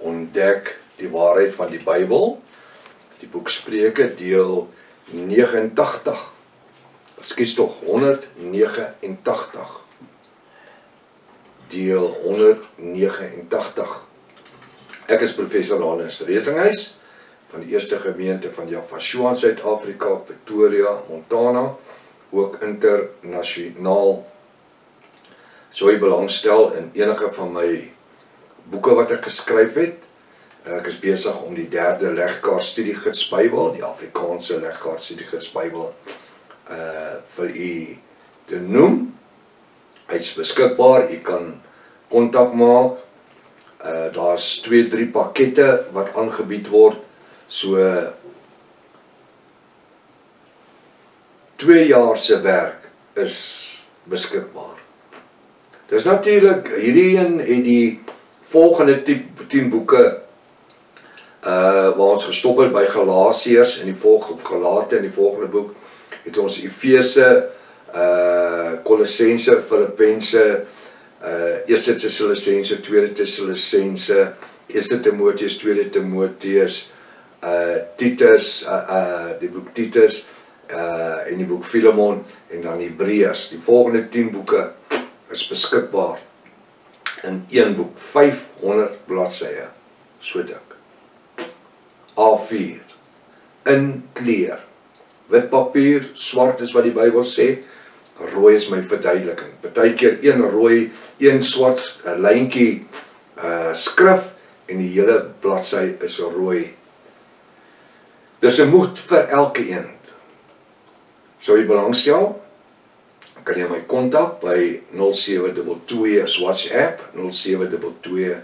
ontdek die waarheid van die Bybel, die boek Spreuke, deel 89, ekskuus tog, 189, deel 189. Ek is professor Hannes Redinghuis, van die eerste gemeente van Jafashua in Suid-Afrika, Pretoria, Montana, ook internasionaal. So jy belangstel in enige van my boeke wat ek geskryf het. Ek is besig om die 3de legkaart studiegids Bybel, die Afrikaanse legkaart studiegids Bybel, vir u te noem. Hy is beskikbaar, u kan kontak maak. Daar's 2-3 pakkette wat aangebied word, so 2 jaar se werk is beskikbaar. Dis natuurlik, hierdie een het die volgende 10 boeke waar ons gestop het by Galasiërs in die Galate in die volgende boek het ons Efese, Kolossense, Filippense, 1 Tessalonisense, 2 Tessalonisense, 1 Timoteus, 2 Timoteus, Titus, die boek Titus, en die boek Filemon en dan Hebreërs. Die volgende 10 boeke is beskikbaar in een boek, 500 bladsye, so dik. A4, in kleur, wit papier, swart is wat die Bybel sê, rooi is my verduideliking. Partykeer een rooi, een swart, 'n lyntjie skrif en die hele bladsy is rooi. Dis 'n moed vir elke een. Sou jy belangstel? Kan jy my kontak by 0722 is WhatsApp, 0722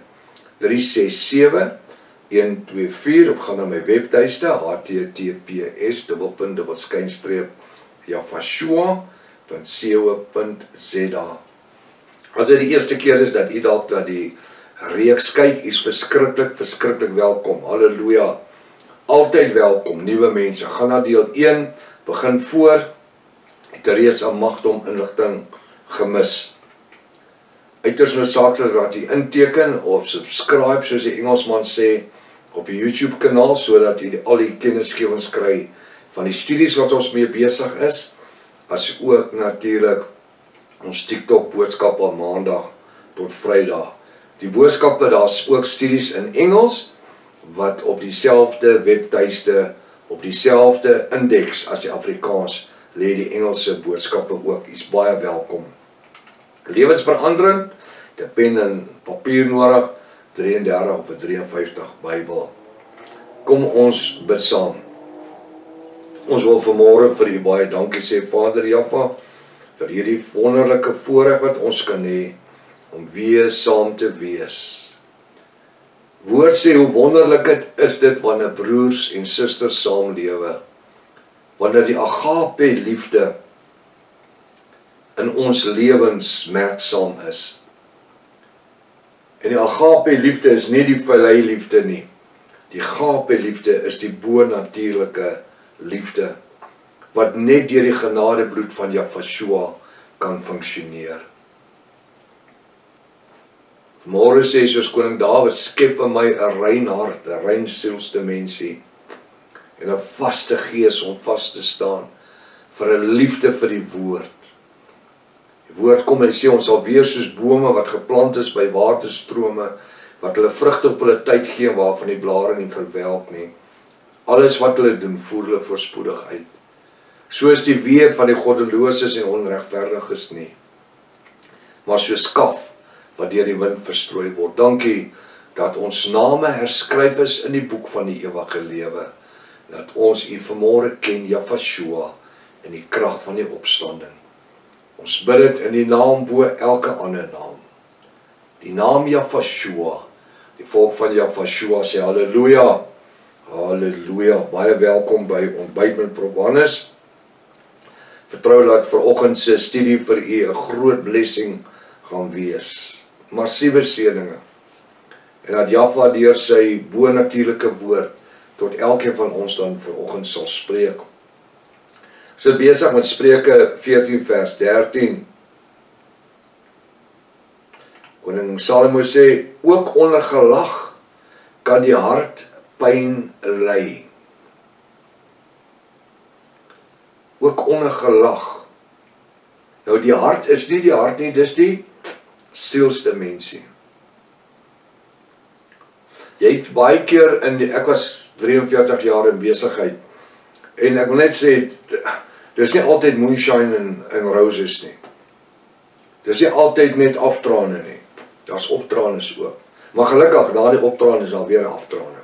367 124 of gaan na my webtuiste https://jafashua.co.za. As dit die eerste keer is dat u dalk na die reeks kyk, is verskriklik welkom. Halleluja. Altyd welkom, nuwe mense. Gaan na deel 1, begin voor. Het reeds aan magdom inligting gemis. Uiters noodsaaklik dat jy inteken of subscribe, soos die Engelsman sê, op die YouTube kanaal, sodat jy al die kennisgewings kry van die studies wat ons mee besig is, as ook natuurlik ons TikTok boodskappe maandag tot Vrydag. Die boodskappe, daar's ook studies in Engels, wat op dieselfde webtuiste, op dieselfde indeks as die Afrikaans, lê die Engelse boodskappe ook. Is baie welkom. Lewensverandering, die pen en papier nodig, 33 of 53 Bybel. Kom ons bid saam. Ons wil vanmôre vir u baie dankie sê, Vader Jaffa, vir hierdie wonderlike voorreg wat ons kan hê, om weer saam te wees. Woord sê hoe wonderlik is dit wanneer broers en susters saamlewe, wanneer die agape liefde in ons lewens merksaam is. En die agape liefde is nie die vallei liefde nie. Die agape liefde is die bonatuurlike liefde, wat net deur die genadebloed van Jafashua kan funksioneer. Môre sê soos koning Dawid, skep in my 'n rein hart, 'n rein sielsdimensie, en 'n vaste gees om vas te staan, vir 'n liefde vir die woord. Die woord kom en sê, ons sal wees soos bome wat geplant is by waterstrome, wat hulle vrugte op hulle tyd gee, waarvan die blare nie verwelk nie. Alles wat hulle doen, voer hulle voorspoedig uit. So is die weë van die goddeloses en onregverdiges nie, maar soos skaf, wat deur die wind verstrooi word. Dankie dat ons name herskryf is in die boek van die ewige lewe, dat ons u vanmôre ken, Jafashua, in die krag van die opstanding. Ons bid dit in die naam bo elke ander naam. Die naam Jafashua, die volk van Jafashua sê halleluja, halleluja. Baie welkom by Ontbyt met Prof Hannes. Vertrou dat vanoggend se studie vir u 'n groot blessing gaan wees. Massiewe seëninge. En dat Jaffa deur sy bonatuurlike woord tot elkeen van ons dan vanoggend sal spreek. Ons is besig met Spreuke 14 vers 13. Koning Salomo sê, ook onder gelag kan die hart pyn ly. Ook onder gelag. Nou die hart is nie die hart nie, dis die sielsdimensie. Jy het baie keer ek was 43 jaar in besigheid, en ek wil net sê, dis nie altyd moonshine en roses nie. Dis nie altyd net aftrane nie. Daar's optranes ook. Maar gelukkig, na die optrane is daar weer aftrane.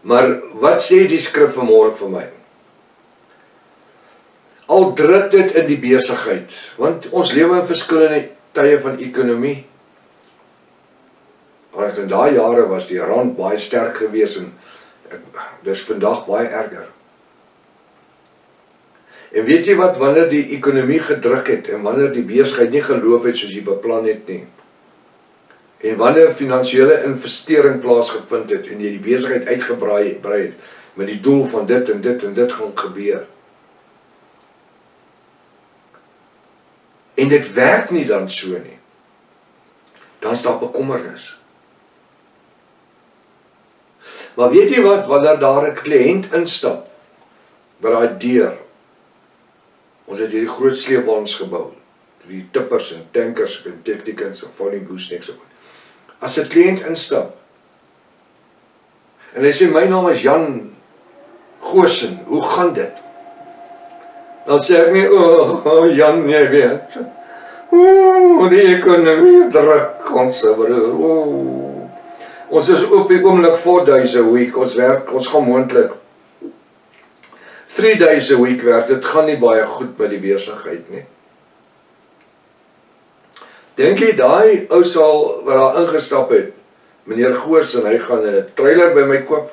Maar wat sê die skrif vanmôre vir my? Al druk dit in die besigheid, want ons lewe in verskillende tye van ekonomie. Want in daai jare was die rand baie sterk gewees en dis vandag baie erger. En weet jy wat, wanneer die ekonomie gedruk het en wanneer die besigheid nie geloop het soos jy beplan het nie, en wanneer finansiële investering plaasgevind het en jy die besigheid uitgebrei het met die doel van dit en dit en dit gaan gebeur, en dit werk nie dan so nie, dan is daar bekommernis. Maar weet jy wat, wanneer daar 'n kliënt instap by daai deur, ons het hierdie groot sleepwaens gebou, die tippers en tankers en technicals en folding goosenecks. As 'n kliënt instap en hy sê, my naam is Jan Goosen, hoe gaan dit? Dan sê ek nie, Jan, jy weet, die ekonomie druk ons, broer, ons is op die oomblik 4 days a week, ons werk, ons gaan moontlik 3 days a week werk, dit gaan nie baie goed by die besigheid nie. Dink jy daai ou sal wat daar ingestap het, meneer Goos, en hy gaan 'n trailer by my koop?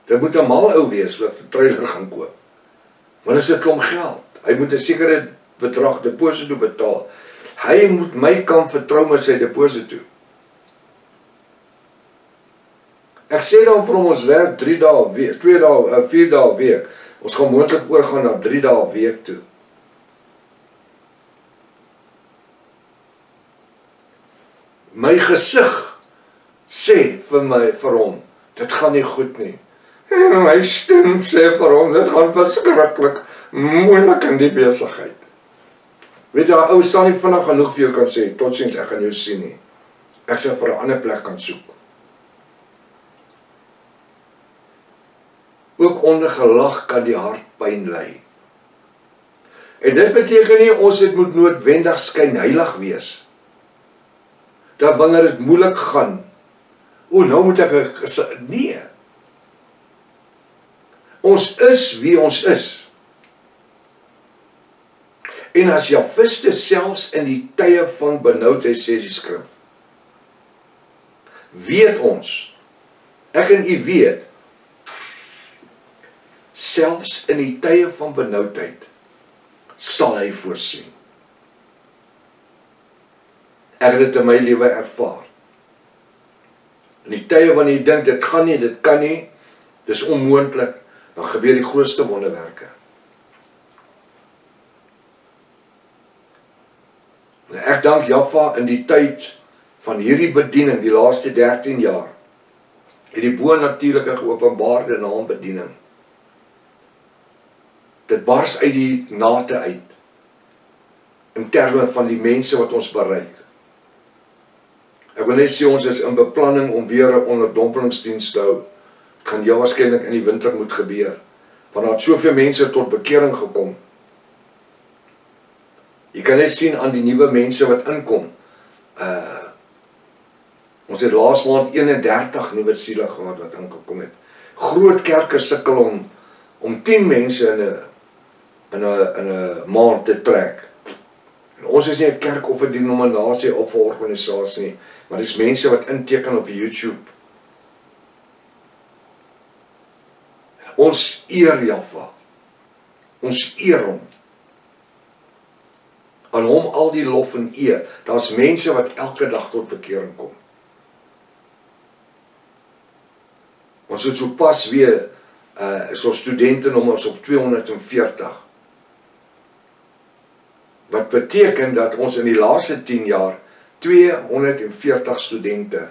Dit moet 'n mal ou wees wat 'n trailer gaan koop. Want dit is 'n klomp geld. Hy moet 'n sekere bedrag deposito betaal. Hy moet my kan vertrou met sy deposito. Ek sê dan vir hom, ons werk 3 dae 'n week, 4 dae 'n week. Ons gaan moontlik oorgaan na 3 dae 'n week toe. My gesig sê vir hom, dit gaan nie goed nie. En my stem sê vir hom, dit gaan verskriklik moeilik in die besigheid. Weet jy, ou sal nie vinnig genoeg vir jou kan sê, totsiens, ek gaan jou sien nie. Ek sal vir 'n ander plek kan soek. Ook onder gelag kan die hart pyn ly. En dit beteken nie, ons moet noodwendig skynheilig wees. Dat wanneer dit moeilik gaan, nou moet ek, nee. Ons is wie ons is. En as Jafiste selfs in die tye van benoudheid, sê die skrif, weet ons, ek en u weet, selfs in die tye van benoudheid, sal hy voorsien. Ek het dit in my lewe ervaar. In die tye wanneer jy dink, dit gaan nie, dit kan nie, dis onmoontlik, dan gebeur die grootste wonderwerke. En ek dank Jaffa in die tyd van hierdie bediening, die laaste 13 jaar, het die bo-natuurlike geopenbaarde naambediening. Dit bars uit die nate uit, in terme van die mense wat ons bereik. Ek wil net sê, ons is in beplanning om weer 'n onderdompelingsdiens te hou. Het gaan jou waarskynlik in die winter moet gebeur, want daar het soveel mense tot bekering gekom. Jy kan net sien aan die nuwe mense wat inkom. Ons het laas maand 31 nuwe siele gehad wat ingekom het. Groot kerke sukkel om 10 mense in 'n maand te trek. En ons is nie 'n kerk of 'n denominasie of 'n organisasie nie, maar dis mense wat inteken op YouTube. Ons eer Jaffa. Ons eer hom. Aan hom al die lof en eer. Daar's mense wat elke dag tot bekering kom. Ons het so pas weer is ons studentenommers op 240. Wat beteken dat ons in die laaste 10 jaar 240 studente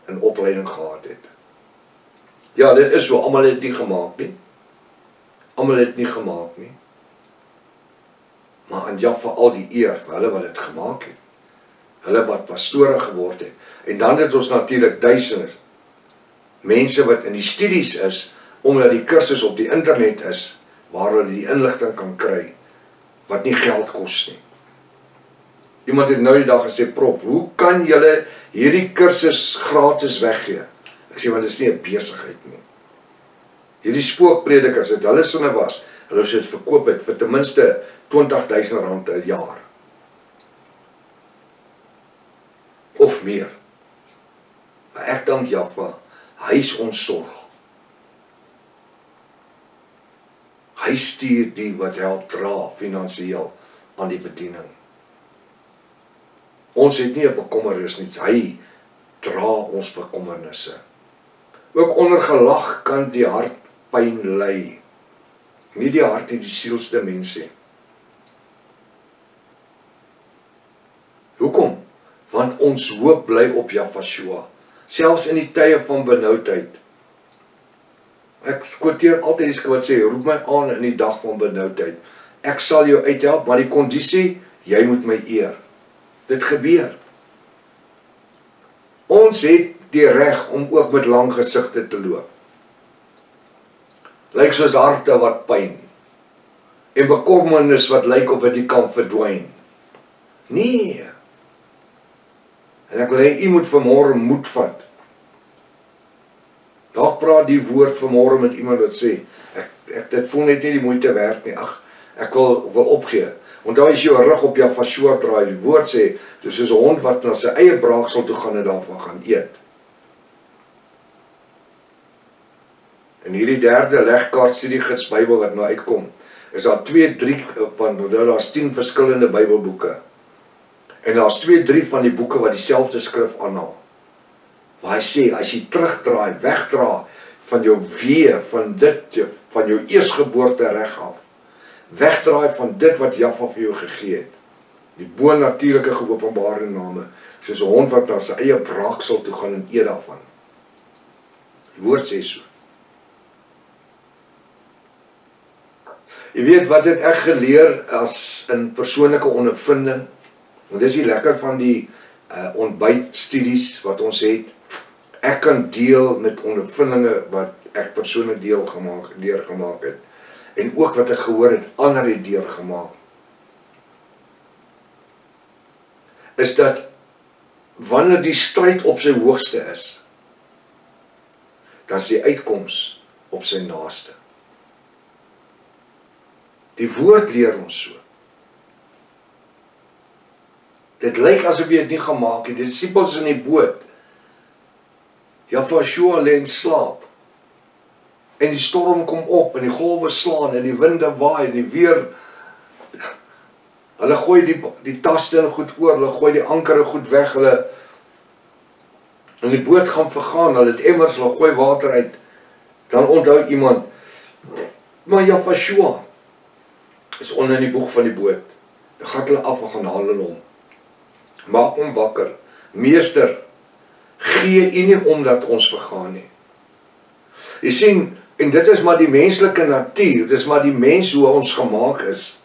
in opleiding gehad het. Ja, dit is so, almal het nie gemaak nie. Almal het nie gemaak nie. Maar aan Jaffa al die eer vir hulle wat dit gemaak het. Hulle wat pastore geword het. En dan het ons natuurlik duisende mense wat in die studies is, omdat die kursus op die internet is, waar hulle die inligting kan kry, wat nie geld kos nie. Iemand het nou die dag gesê, prof, hoe kan julle hierdie kursus gratis weggee? Ek sê, want dit is nie 'n besigheid nie. Hierdie spookpredikers, het hulle sinne was, hulle sou dit verkoop het vir ten minste R20.000 'n jaar. Of meer. Maar ek dank Jaffa, hy is ons sorg. Hy stuur die wat help dra finansiëel aan die bediening. Ons het nie 'n bekommernis nie, hy dra ons bekommernisse. Ook onder gelag kan die hart pyn ly. Nie die hart nie, die sielste mense. Hoekom? Want ons hoop bly op Jaffa, selfs in die tye van benoudheid. Ek quoteer altyd die skrif wat sê, roep my aan in die dag van benoudheid. Ek sal jou uithelp, maar die kondisie, jy moet my eer. Dit gebeur. Ons het die reg om ook met lang gesigte te loop. Lyk soos harte wat pyn. En bekommernis wat lyk of dit kan verdwyn. Nee. En ek wil hê, u moet vanmôre moed vat. Dalk praat die woord vanmôre met iemand wat sê, dit voel net nie die moeite werd nie. Ag, ek wil opgee. Onthou as jy jou rug op Jaffa draai, die woord sê, dis soos 'n hond wat na sy eie braaksel toe gaan en daarvan gaan eet. En hierdie derde legkaart studiegids Bybel wat nou uitkom, is daar 2-3 van, daar's 10 verskillende Bybelboeke. En daar's 2-3 van die boeke wat dieselfde skrif aanhaal. Waar hy sê, as jy terugdraai, wegdra van jou wee, van jou eersgeboorte reg af, wegdraai van dit wat Jaffa vir jou gegee het, die bonatuurlike geopenbare name, soos 'n hond wat na sy eie braaksel toe gaan en eet daarvan. Die woord sê so. Jy weet wat het ek geleer as in persoonlike ondervinding, want dis die lekker van die ontbytstudies wat ons het. Ek kan deel met ondervindinge wat ek persoonlik deurgemaak het. En ook wat ek gehoor het, ander het deurgemaak. Is dat, wanneer die stryd op sy hoogste is, dan is die uitkoms op sy naaste. Die woord leer ons so. Dit lyk asof jy dit nie gemaak het. Die disippels in die boot, Jaffa lê in slaap. En die storm kom op, en die golwe slaan, en die winde waai, en die weer. Hulle gooi die taste en goed oor, hulle gooi die ankere goed weg, en die boot gaan vergaan, hulle het emmers, hulle gooi water uit. Dan onthou iemand, maar Jaffa is onder in die boeg van die boot. Dan gaan hulle af en gaan haal hulle om. Maak hom wakker. Meester, gee u nie omdat ons vergaan nie. Jy sien, en dit is maar die menslike natuur, dit is maar die mens hoe ons gemaak is.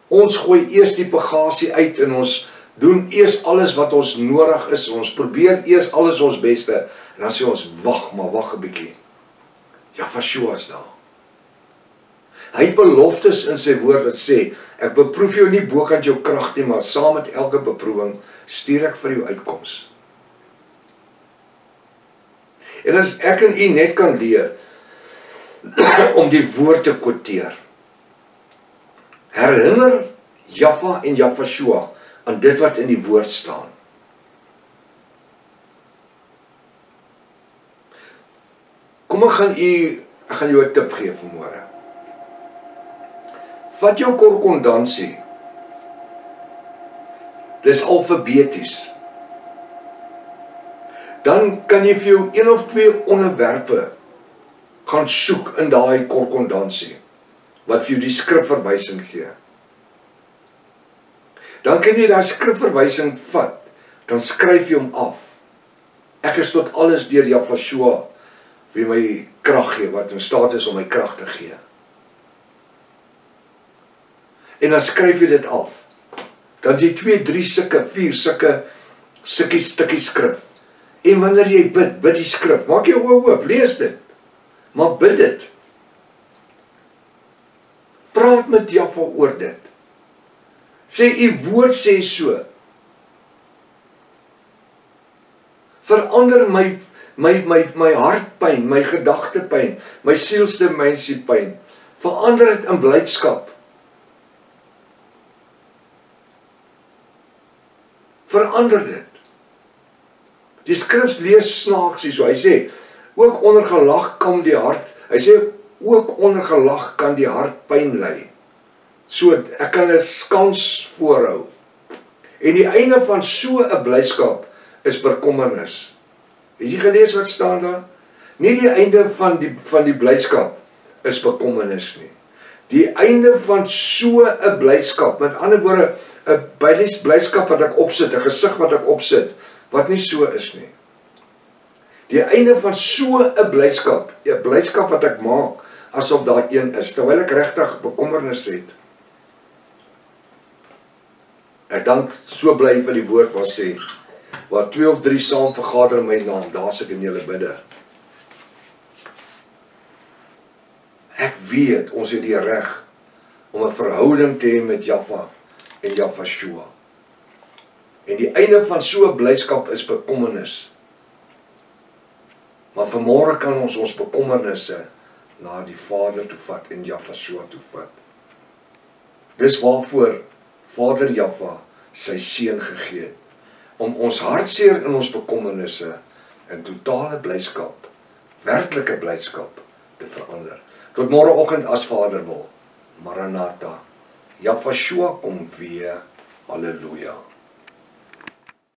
Ons gooi eers die bagasie uit en ons doen eers alles wat ons nodig is, ons probeer eers alles ons beste, en dan sê ons, wag 'n bietjie. Jaffa is daar. Hy het beloftes in sy woord wat sê, ek beproef jou nie bokant jou krag nie, maar saam met elke beproewing stuur ek vir jou uitkoms. En as ek en u net kan leer om die woord te quoteer, herinner Jaffa en Jaffa aan dit wat in die woord staan. Kom ek gaan jou 'n tip gee vanmôre. Vat jou korrespondansie. Dis alfabeties. Dan kan jy vir jou 1 of 2 onderwerpe gaan soek in daai korrespondansie, wat vir jou die skrifverwysing gee. Dan kan jy daai skrifverwysing vat, dan skryf jy hom af. Ek is tot alles deur Jahweh wie my krag gee, wat in staat is om my krag te gee. En dan skryf jy dit af. Dan jy 2, 3 sulke, 4 sulke stukkies skrif. En wanneer jy bid die skrif, maak jou oë oop, lees dit. Maar bid dit. Praat met Jahweh oor dit. Sê u woord sê so. Verander my hartpyn, my gedagtepyn, my sielsdimensiepyn. Verander dit in blydskap. Verander dit. Die skrif lees snaaks hierso. Hy sê, ook onder gelag kan die hart, hy sê, ook onder gelag kan die hart pyn ly. So, ek kan 'n skans voorhou. En die einde van so 'n blydskap is bekommernis. Het jy gelees wat staan daar? Nie die einde van die blydskap is bekommernis nie. Die einde van so 'n blydskap, met ander woorde, 'n blydskap wat ek opsit, 'n gesig wat ek opsit, wat nie so is nie. Die einde van so 'n blydskap wat ek maak, asof daar een is, terwyl ek regtig bekommernis het. Ek dank so bly vir die woord wat sê, waar 2 of 3 saam vergader in my naam, daar sit ek in julle midde. Ek weet, ons het die reg om 'n verhouding te hê met Jahweh en Jahweh. En die einde van so 'n blydskap is bekommernis. Maar vanmôre kan ons bekommernisse na die Vader toe vat en Jahweh toe vat. Dis waarvoor Vader Jahweh sy seun gegee het, om ons hartseer en ons bekommernisse in totale blydskap, werklike blydskap te verander. Tot môreoggend as Vader wil. Maranatha. Jahweh kom weer. Halleluja.